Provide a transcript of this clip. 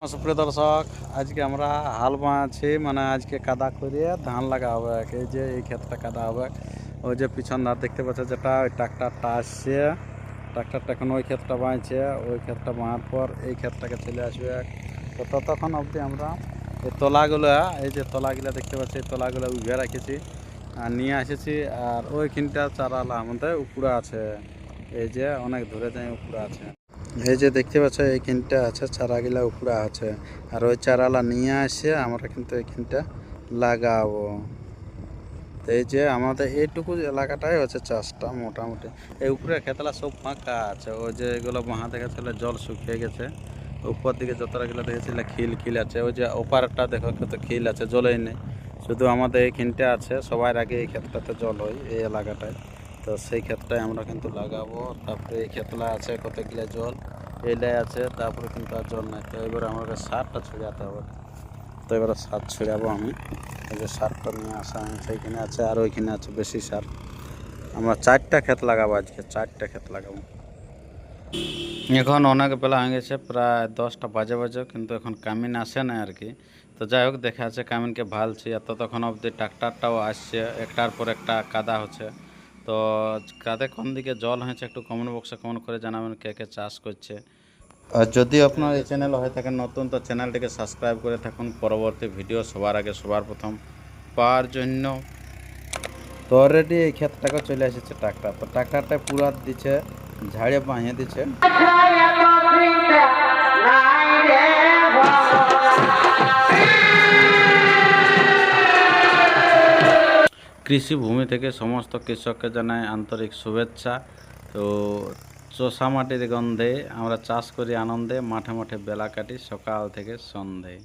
সুপ্রিয় দর্শক, আজকে আমরা হাল বাঁধছি, মানে আজকে কাদা করিয়ে ধান লাগা হবে। এই যে এই ক্ষেতটা কাদা হবে, ওই যে পিছন ধার দেখতে পাচ্ছে যেটা, ওই ট্রাক্টরটা আসছে। ট্রাক্টরটা এখন ওই ক্ষেতটা বাঁধছে, ওই ক্ষেতটা বাঁধার পর এই ক্ষেতটাকে চলে আসবে। তো ততক্ষণ অবধি আমরা এই তলাগুলো, এই যে তলাগুলো দেখতে পাচ্ছি, এই তলাগুলো উভে রেখেছি আর নিয়ে এসেছি। আর ওইখানটা চারালা আমাদের উপরে আছে, এই যে অনেক ধরে যায় উপরে আছে। এই যে দেখতে পাচ্ছ এইখানটা আছে, চারাগুলা উপরে আছে। আর ওই চারালা নিয়ে আসে আমরা কিন্তু এইখানটা লাগাবো। তো এই যে আমাদের এইটুকু এলাকাটাই হচ্ছে চাষটা মোটামুটি। এই উপরে খেতলা সব ফাঁকা আছে, ওই যে এগুলো বাহা দেখেছিল জল শুকিয়ে গেছে। উপর দিকে যতটা গেলে দেখেছিল খিল খিল আছে, ওই যে ওপারটা দেখো কত খিল আছে, জলেই নেই। শুধু আমাদের এইখানটা আছে, সবার আগে এই ক্ষেতটাতে জল হয় এই এলাকাটায়। তো সেই ক্ষেতটাই আমরা কিন্তু লাগাবো। তারপরে এই ক্ষেতলা আছে কতগুলো জল এইলাই আছে, তারপরে কিন্তু আর জল নাই। তো এবারে আমাকে সারটা ছড়াতে হবে। তো এবারে সার ছড়াবো আমি। এই যে সারটা নিয়ে আসা আমি, সেইখানে আছে আর ওইখানে আছে বেশি সার। আমরা 4টা ক্ষেত লাগাবো, আজকে 4টা ক্ষেত লাগাবো। এখন অনেক বেলা হয়ে গেছে, প্রায় 10টা বাজে, কিন্তু এখন কামিন আসে না আর কি। তো যাই হোক, দেখা আছে কামিনকে ভালছি। আর ততক্ষণ অবধি ট্রাক্টারটাও আসছে, একটার পর একটা কাদা হচ্ছে। তো কাদে কোন দিকে জল হয়েছে একটু কমেন্ট বক্সে কমেন্ট করে জানাবেন কে কে চাষ করছে। আর যদি আপনার এই চ্যানেল হয়ে থাকেন নতুন, তো চ্যানেলটিকে সাবস্ক্রাইব করে থাকুন পরবর্তী ভিডিও সবার আগে সবার প্রথম পাওয়ার জন্য। তো অলরেডি এই ক্ষেতটাকে চলে এসেছে ট্রাক্টর। তো ট্রাক্টরটা পুরা দিচ্ছে, ঝাড়ে বাঁধিয়ে দিচ্ছে। কৃষি ভূমি থেকে সমস্ত কৃষককে জানাই আন্তরিক শুভেচ্ছা। তো চোষা মাটির গন্ধে আমরা চাষ করি আনন্দে, মাঠে মাঠে বেলা কাটি সকাল থেকে সন্ধে।